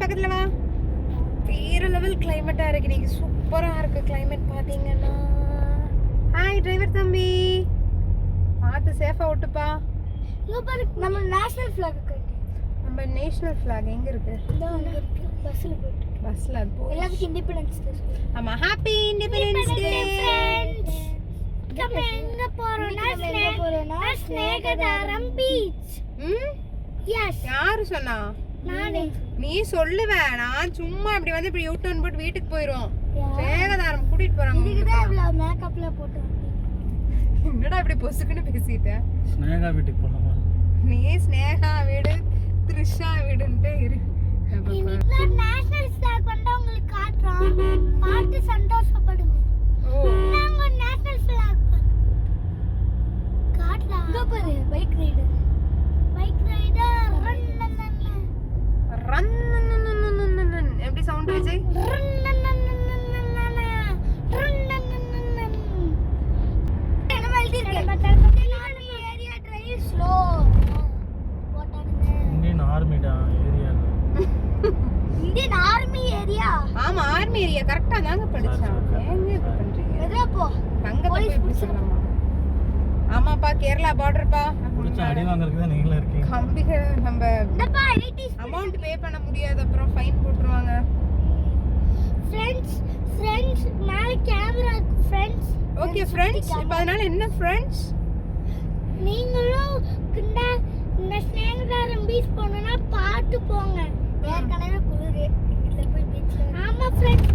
பக்கத்துல வா. வேற லெவல் கிளைமேட்டா இருக்கு நீங்க. சூப்பரா இருக்கு கிளைமேட் பாத்தீங்கன்னா. ஹாய் டிரைவர் தம்பி, பார்த்து சேஃபா ஓட்டுப்பா. இங்க பாரு நம்ம நேஷனல் ஃபிளாக் கட்டி. நம்ம நேஷனல் ஃபிளாக் எங்க இருக்கு? அங்க இருக்கு. பஸ்ல போயிட்டு. பஸ்ல அது போ. எல்லாத்துக்கும் இண்டிபெண்டன்ஸ் டே. ஆமா ஹாப்பி இண்டிபெண்டன்ஸ் டே. நம்ம எங்க போறோம்னா ஸ்நேகதாரம் பீச். எஸ். யாரு சொன்னா? நானே. நீ சொல்லுவ, நான் சும்மா இப்படி வந்து இப்படி யூ டர்ன் போட்டு வீட்டுக்கு போயிரும். ஸ்நேகதாரம் கூட்டிட்டு போறாங்க. இதுக்குதான் இவ்வளவு மேக்கப்ல போட்டு. என்னடா இப்படி பொசுக்குன்னு பேசிட்ட? ஸ்நேகா வீட்டுக்கு போலாமா? நீ ஸ்நேகா வீடு த்ரிஷா வீடுன்ட்டே இரு. இன்னைக்கு நேஷனல் ஃபிளாக் வந்தா உங்களுக்கு காட்றோம். பார்த்து சந்தோஷப்படுங்க. நாங்க நேஷனல் ஃபிளாக் காட்டலாம். இங்க பாரு bike rider. Bike rider run எப்படி sound Vijay? Area drive slow. Indian ஆர்மிடா ஏரியா. Indian army area. ஆமா ஆர்மி ஏரியா கரெக்ட்டா தாங்க படிச்சேன். ஏங்க இப்படி பண்றீங்க? எதா போ. அங்க போய் இப்படி சொல்லலாமா? ஆமாப்பா கேரளா பார்டர்ப்பா. புடிச்ச அடி வாங்குறதுக்கு தான் நீங்களே இருக்கீங்க. கம்பிக நம்ம டப்பா 80s அமௌண்ட் பே பண்ண முடியாது, அப்புறம் ஃபைன் போட்டுருவாங்க. ஃப்ரெண்ட்ஸ் மேல கேமரா இருக்கு ஃப்ரெண்ட்ஸ். ஓகே ஃப்ரெண்ட்ஸ், இப்போ அதனால என்ன ஃப்ரெண்ட்ஸ்? நீங்களும் இந்த ஸ்நேகதாரம் பீச் போகணும்னா பார்த்து போங்க. ஏற்கனவே குளிரு. இதுல போய் பீச்ல. ஆமா ஃப்ரெண்ட்ஸ்,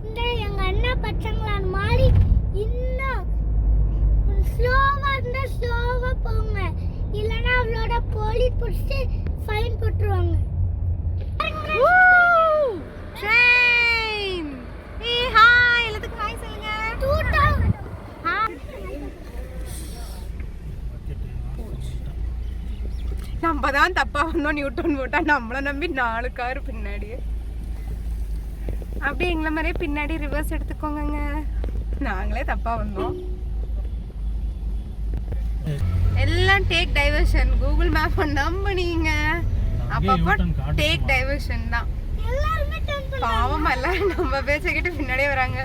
இந்த எங்க அண்ணா பச்சங்களான் மாதிரி இன்னும் ஸ்லோவா இருந்தா ஸ்லோவா போங்க. இல்லனா அவளோட போலீஸ் புடிச்சு ஃபைன் போட்டுருவாங்க. ட்ரெயின். ஏய் ஹாய், எல்லாத்துக்கும் ஹாய் சொல்லுங்க. டூட்டா நம்ம தான் தப்பா வந்தோம். நியூட்டன் போட்டா நம்மளை நம்பி 4 கார் பின்னாடி. அப்படியே எங்களை மாதிரியே பின்னாடி ரிவர்ஸ் எடுத்துக்கோங்க. நாங்களே தப்பா வந்தோம். எல்லாம் டேக் டைவர்ஷன். கூகுள் மேப் நம்புனீங்க. அப்பப்போ டேக் டைவர்ஷன் தான். எல்லாரும் டர்ன் பண்ணு. பாவம் எல்லாம் நம்ம பேச்ச கேட்டு பின்னாடியே வராங்க.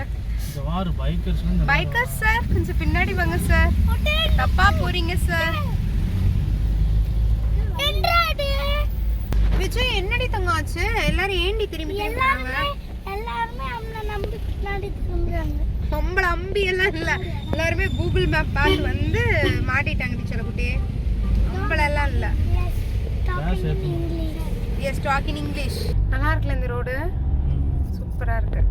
இந்த வாரு பைக்கர்ஸ் பைக்கர்ஸ் சார் கொஞ்சம் பின்னாடி வாங்க சார். தப்பா போறீங்க சார். விஜய் என்னடி தங்காச்சு? எல்லாரும் ஏண்டி திரும்பி திரும்புறாங்க? எல்லாரும் நம்மள நம்பி பின்னாடி திரும்புறாங்க. நம்மள அம்பி எல்லாம் இல்ல, எல்லாருமே கூகுள் மேப் பார்த்து வந்து மாட்டிட்டாங்க டீச்சர் குட்டி. நம்மள எல்லாம் இல்ல. Yes talk in English. நல்லா இருக்குல்ல இந்த ரோடு? சூப்பரா இருக்கு.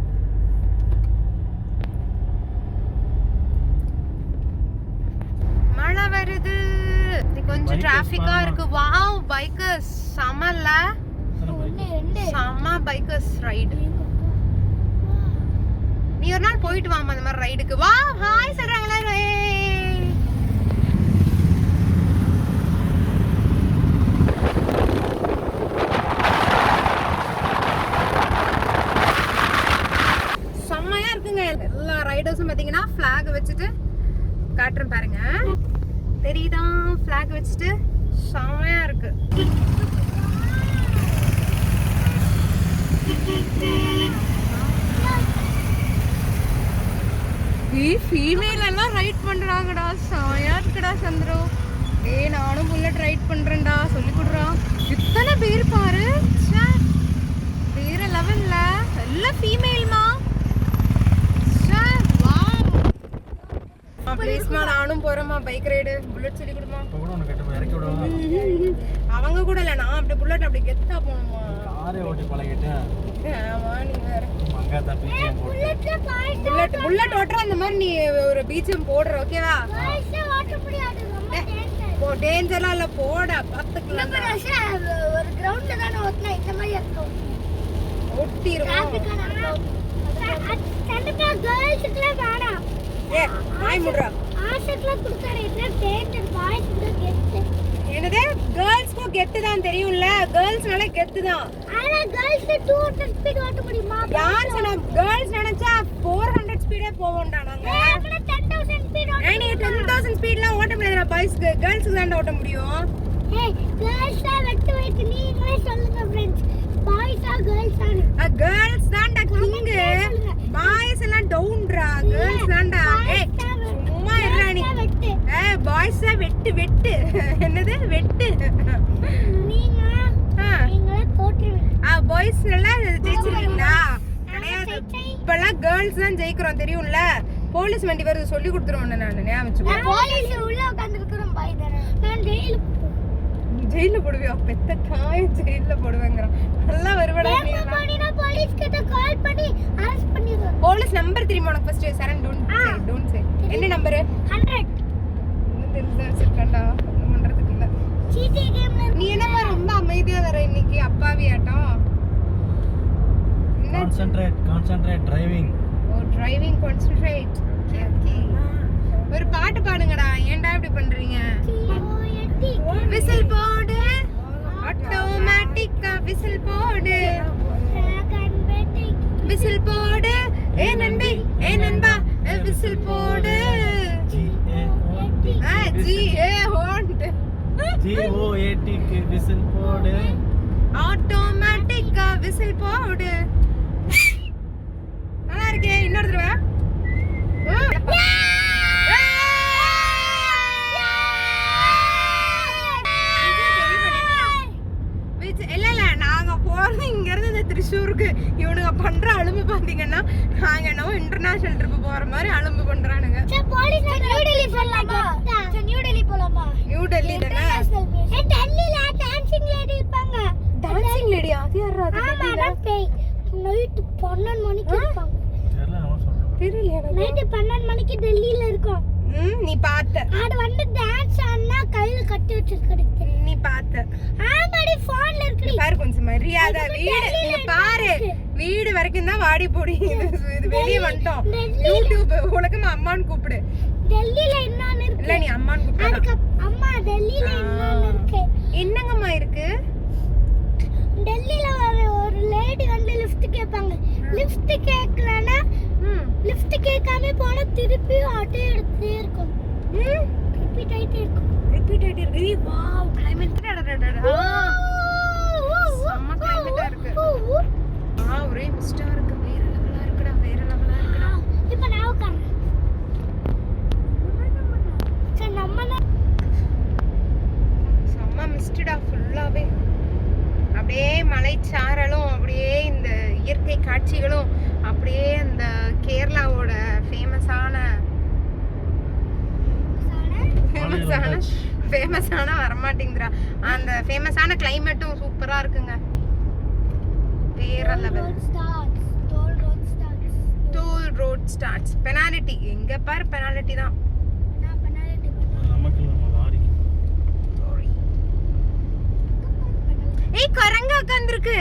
மழை வருது. கொஞ்சம் டிராஃபிக்கா இருக்கு. வாவ் பைக்கர்ஸ் சமல்ல. சம பைக்கர்ஸ் ரைடு. நீ ஒரு நாள் போயிட்டு வாமா அந்த மாதிரி ரைடுக்கு. வா ஹாய் சொல்றாங்க எல்லாரும். செம்மையா இருக்குங்க. எல்லா ரைடர்ஸும் பாத்தீங்கன்னா ஃபிளாக் வச்சுட்டு காட்டுறேன் பாருங்க. தெரியுதா? ஃபிளாக் வச்சுட்டு செம்மையா இருக்கு. ஃபீமேல் எல்லாம் ரைட் பண்றாங்கடா. செம்மையா இருக்குடா சந்திரு. ஏய் நானும் புல்லட் ரைட் பண்றேன்டா, சொல்லி கொடுறா. இத்தனை பேர் பாரு. வேற லெவல்ல. எல்லாம் ஃபீமேல்மா. ப்ளீஸ்மா நானும் போறேம்மா பைக் ரைடு. புல்லட் சொல்லி கொடுமா. அவங்க கூட இல்ல, நான் அப்படி புல்லட் அப்படி கெத்தா போகணுமா? காரே ஓட்டி பழகிட்டேன். ஆமா நீ வேற. மங்காதா பீச்சம் போடு. புல்லட் ஓட்ற அந்த மாதிரி நீ ஒரு பீச்சம் போடுற ஓகேவா? ஓட்ட முடியாது. போ டேஞ்சரா இல்ல போட பாத்துக்கலாம். ஒரு கிரவுண்ட்ல தான் ஓட்டனா இந்த மாதிரி இருக்கும். ஓட்டிடுவோம். கண்டிப்பா கேர்ள்ஸ்க்குலாம் வேணாம். ஏ நாய் முடுறா. ஆஷக்லாம் குடுக்கற என்ன டேஞ்சர் பாய்ஸ் கூட கெத்து. என்னது கேர்ள்ஸ்க்கு கெத்து தான் தெரியும்ல. கேர்ள்ஸ்னால கெத்து தான். ஆனா கேர்ள்ஸ் 200 ஸ்பீட் ஓட்ட முடியுமா? யார் சொன்னா? கேர்ள்ஸ் நினைச்சா 400 ஸ்பீடே போவோம்டா நாங்க. அப்ப 10000 ஸ்பீட் ஓட்ட. நீ 10000 ஸ்பீட்லாம் ஓட்ட முடியாதுடா பாய்ஸ்க்கு. கேர்ள்ஸ்க்கு தான் ஓட்ட முடியும். ஏய் கேர்ள்ஸ் வெட்டு வெட்டு நீங்களே சொல்லுங்க फ्रेंड्स. பாய்ஸ் கேர்ள்ஸ் தானே கேர்ள்ஸ் தான்டா கிங், பாய்ஸ் எல்லாம் டவுன்டா, கேர்ள்ஸ் தான்டா. ஏய் சும்மா இருடா நீ. பாய்ஸ் தான் வெட்டு வெட்டு. என்னது வெட்டு? நீங்க நீங்களே போட்டுருவீங்க. பாய்ஸ் எல்லாம் ஜெயிச்சிருவீங்களா? கிடையாது, இப்பெல்லாம் கேர்ள்ஸ் தான் ஜெயிக்கிறோம் தெரியும்ல. போலீஸ் வண்டி வருது சொல்லி கொடுத்துருவோம். நான் ஞாபகம் போலீஸ் உள்ள உட்கார்ந்திருக்கறோம் பாய் தான. நான் ஜெயில போடுவியா? பெத்த தாய் ஜெயில போடுவேங்கறான். நல்லா வருவடா நீ. போலீஸ் கிட்ட கால் பண்ணி அரெஸ்ட் பண்ணிடுவோம். போலீஸ் நம்பர் தெரியுமா உனக்கு? First Charan don't say. என்ன நம்பர்? 100. இன்னும் தெரிஞ்சா வச்சிருக்கேன்டா. ஒண்ணும் பண்றதுக்கு இல்ல. ஜிடி கேம்ல நீ என்னமா ரொம்ப அமைதியா வர இன்னைக்கு அப்பாவி ஆட்டம்? Concentrate driving. Oh driving concentrate. Okay. ஒரு பாட்டு பாடுங்கடா. ஏன்டா இப்படி பண்றீங்க? விசில் போடு, ஆட்டோமேட்டிக்கா விசில் போடு, விசில் போடு, ஏ நண்பி ஏ நண்பா விசில் போடு. GOAT க்கு விசில் போடு, ஆட்டோமேட்டிக்கா விசில் போடு. நல்லா இருக்கே. இன்னொரு தடவை. இங்க இருந்து இந்த திருச்சூருக்கு இவனுங்க பண்ற அலும்பு பாத்தீங்கன்னா நாங்க என்னவோ இன்டர்நேஷனல் ட்ரிப் போற மாதிரி அலும்பு பண்றானுங்க. நியூ டெல்லி போலாமா? நியூ டெல்லி போலாமா? நியூ டெல்லி தானே. டெல்லில டான்சிங் லேடி இருப்பாங்க. டான்சிங் லேடி அது யாரா? ஆமாடா பேய். நைட் 12 மணிக்கு இருப்பாங்க. தெரியல எனக்கு. நைட் 12 மணிக்கு டெல்லில இருக்கும். நீ பாத்த அது வந்து டான்ஸ் ஆனா கையில கட்டி வச்சிருக்கது. நீ பாத்த ஆமாடி போன்ல இருக்கு. பாரு கொஞ்சம் மரியாதை. வீடு நீங்க பாரு, வீடு வரைக்கும் தான் வாடி போடி. இது வெளிய வந்துட்டோம். யூடியூப் உலகமா அம்மான்னு கூப்பிடு. டெல்லில என்னன்னு இருக்கு? இல்ல நீ அம்மான்னு கூப்பிடு. அம்மா டெல்லில என்னன்னு இருக்கு? என்னங்கம்மா இருக்கு? டெல்லில ஒரு லேடி வந்து லிஃப்ட் கேட்பாங்க. லிஃப்ட் கேட்கலனா லிஃப்ட் கேட்காம போனா திருப்பி ஆட்டோ எடுத்துட்டே இருக்கும். ரிப்பீட் ஆயிட்டே இருக்கும். ஏய் வாவ் கிளைமேட் டடடடடா. செம்ம கிளைமேட்டா இருக்கு. ஒரே மிஸ்டா இருக்கு. வேற லெவலா இருக்குடா. இப்போ நான் உட்கார்றேன். சரி நம்ம செம்ம மிஸ்டடா ஃபுல்லாவே. அப்படியே மலைச்சாரலும் அப்படியே இந்த இயற்கை காட்சிகளும் அப்படியே அந்த கேரளாவோட ஃபேமஸான வரமாட்டேங்குதுடா. அந்த ஃபேமஸான கிளைமேட்டும் சூப்பரா இருக்குங்க. வேற level. Toll road starts. Penalty எங்க பாரு பெனால்டி தான். ஏய் குரங்கு உட்கார்ந்திருக்கு.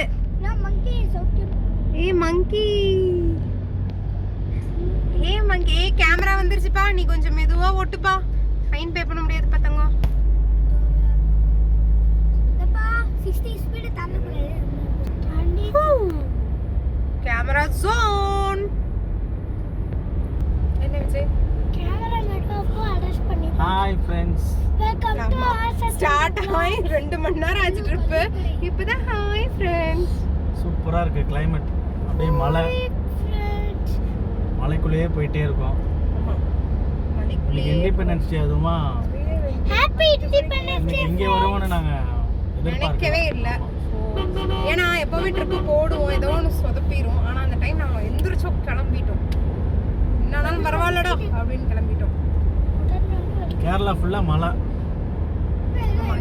ஏய் மங்கி. கேமரா வந்துருச்சுப்பா. நீ கொஞ்சம் மெதுவா ஓட்டுப்பா. ஃபைன் பே பண்ண முடியாது பத்தங்க. 60 ஸ்பீட் தாண்ட கூடாது. Camera zone. என்ன விஜய்? கேமரா நெட்வொர்க் அட்ஜஸ்ட் பண்ணி. Hi friends. Welcome to our start ஆயி 2 மணி நேரம் ஆச்சு ட்ரிப். இப்போதான் ஹாய் फ्रेंड्स. சூப்பரா இருக்கு கிளைமேட். அப்படியே மலைக்குள்ளேயே போயிட்டே இருக்கோம். இண்டிபெண்டன்ஸ் டே அதுமா. Happy independence day. இங்க வருவோம்னு நாங்க நினைக்கவே இல்ல. ஏன்னா எப்பவுமே ட்ரிப் போடுவோம், ஏதோ ஒன்று சொதப்பிடும். ஆனா அந்த டைம் நாங்க எந்திரிச்சோம், கிளம்பிட்டோம். என்னாலும் பரவாயில்லடா அப்படின்னு கிளம்பிட்டோம். கேரளா ஃபுல்லா மலை.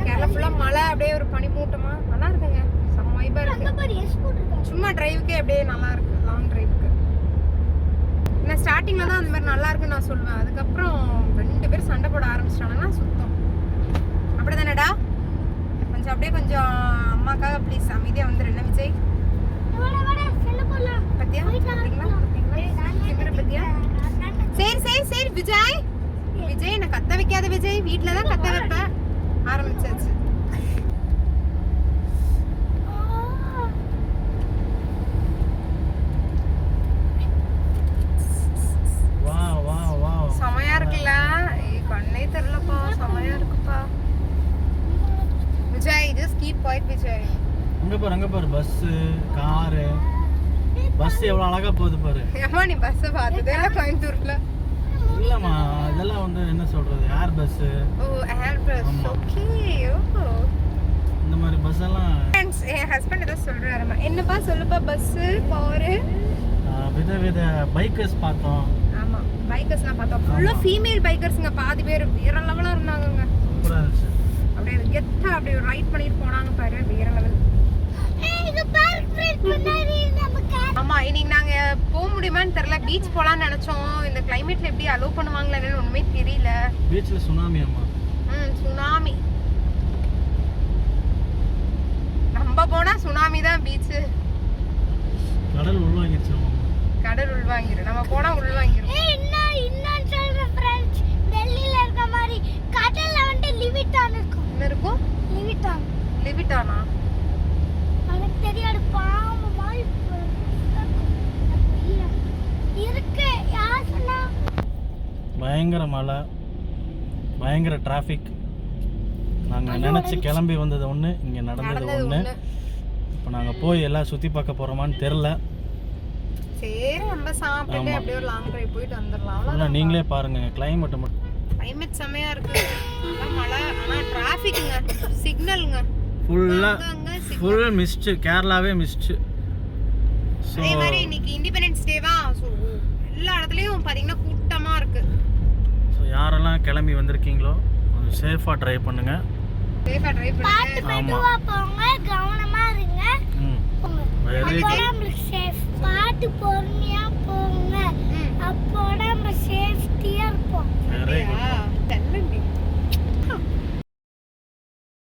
கேரளா ஃபுல்லா மலை. அப்படியே ஒரு பனிமூட்டமா நல்லா இருக்குங்க. செம்ம வைபா இருக்கு. சும்மா டிரைவுக்கே அப்படியே நல்லா இருக்கு. லாங் டிரைவுக்கு நான் ஸ்டார்டிங்ல தான் அந்த மாதிரி நல்லா இருக்குன்னு நான் சொல்லுவேன். அதுக்கப்புறம் 2 பேரும் சண்டை போட ஆரம்பிச்சிட்டாங்கன்னா சுத்தம். அப்படிதானடா? கொஞ்சம் அப்படியே கொஞ்சம் அம்மாக்காக ப்ளீஸ் அமைதியா வந்துரு. என்ன விஜய்? பத்தியா பத்தியா? சரி விஜய். விஜய் என்ன கத்த வைக்காத விஜய். வீட்டுல தான் கத்த வைப்ப. ஆரம்பிச்சாச்சு. செமையா இருக்குல்ல? கண்ணே தெரியலப்பா. செமையா இருக்குப்பா. Vijay just keep quiet Vijay. அங்கே பாரு பஸ்ஸு காரு. பஸ் எவ்வளோ அழகா போகுது பாரு. ஏமா நீ பஸ்ஸை பார்த்ததே இல்லை கோயம்புத்தூர்ல? இல்லைம்மா, இதெல்லாம் வந்து என்ன சொல்றது, ஏர் பஸ்ஸு. ஓ ஏர் பஸ். ஓகே. ஓ இந்த மாதிரி பஸ் எல்லாம் ஃப்ரெண்ட்ஸ், என் ஹஸ்பண்ட் ஏதோ சொல்றாருமா. என்னப்பா சொல்லுப்பா. பஸ்ஸு காரு வித பைக்கர்ஸ் பார்த்தோம். ஆமா பைக்கர்ஸ்லாம் பார்த்தோம். ஃபுல்லாக ஃபீமேல் பைக்கர்ஸுங்க. பாதி பேர் வேற லெவலாக இருந்தாங்கங்க. சூப்பராக இருந்துச்சு. அப்படியே கெத்தா அப்படியே ரைட் பண்ணிட்டு போனாங்க பாரு. வேற லெவல். ஆமா இன்னைக்கு நாங்க போக முடியுமான்னு தெரியல. பீச் போலாம்னு நினைச்சோம். இந்த கிளைமேட்ல எப்படி அலோவ் பண்ணுவாங்களா என்னன்னு ஒண்ணுமே தெரியல. பீச்ல சுனாமி அம்மா. சுனாமி. நம்ம போனா சுனாமி தான் பீச். கடல் உள்வாங்கிருச்சு. கடல் உள்வாங்கிரும். நம்ம போனா உள்வாங்கிரும். இன்னும் சொல்ற ஃப்ரெண்ட்ஸ், டெல்லில இருக்க மாதிரி கடல்ல வந்து லிவிட்டான் இருக்கும். என்ன இருக்கும்? லிவிட்டான். லிவிட்டானா? எனக்கு தெரியாது. பாம்பு மாதிரி இருக்கு. யார் சொன்னா? பயங்கர மழை, பயங்கர டிராஃபிக். நாங்கள் நினச்சி கிளம்பி வந்தது ஒன்று, இங்கே நடந்தது ஒன்று. இப்போ நாங்கள் போய் எல்லாம் சுற்றி பார்க்க போகிறோமான்னு தெரில. சரி நம்ம சாப்பிட்டுட்டு அப்படியே ஒரு லாங் டிரைவ் போயிட்டு வந்துடலாம். அவ்வளோ நீங்களே பாருங்க கிளைமேட் மட்டும். கிளைமேட் செமையா இருக்கு. மழை ஆனா டிராஃபிக்குங்க. சிக்னலுங்க ஃபுல் மிஸ்ட். கேரளாவே மிஸ்ட். அதே மாதிரி இன்னைக்கு இண்டிபெண்டன்ஸ் டேவா, ஸோ எல்லா இடத்துலயும் பாத்தீங்கன்னா கூட்டமா இருக்கு. ஸோ யாரெல்லாம் கிளம்பி வந்திருக்கீங்களோ கொஞ்சம் சேஃபாக ட்ரைவ் பண்ணுங்க. சேஃபா ட்ரைவ் பண்ணுங்க. மெதுவா போங்க, கவனமா இருங்க. வெரி அப்போதான் சேஃப். பாட்டு பொறுமையா போங்க. அப்போதான் நம்ம சேஃப்டியா இருப்போம். Very good. தெரியல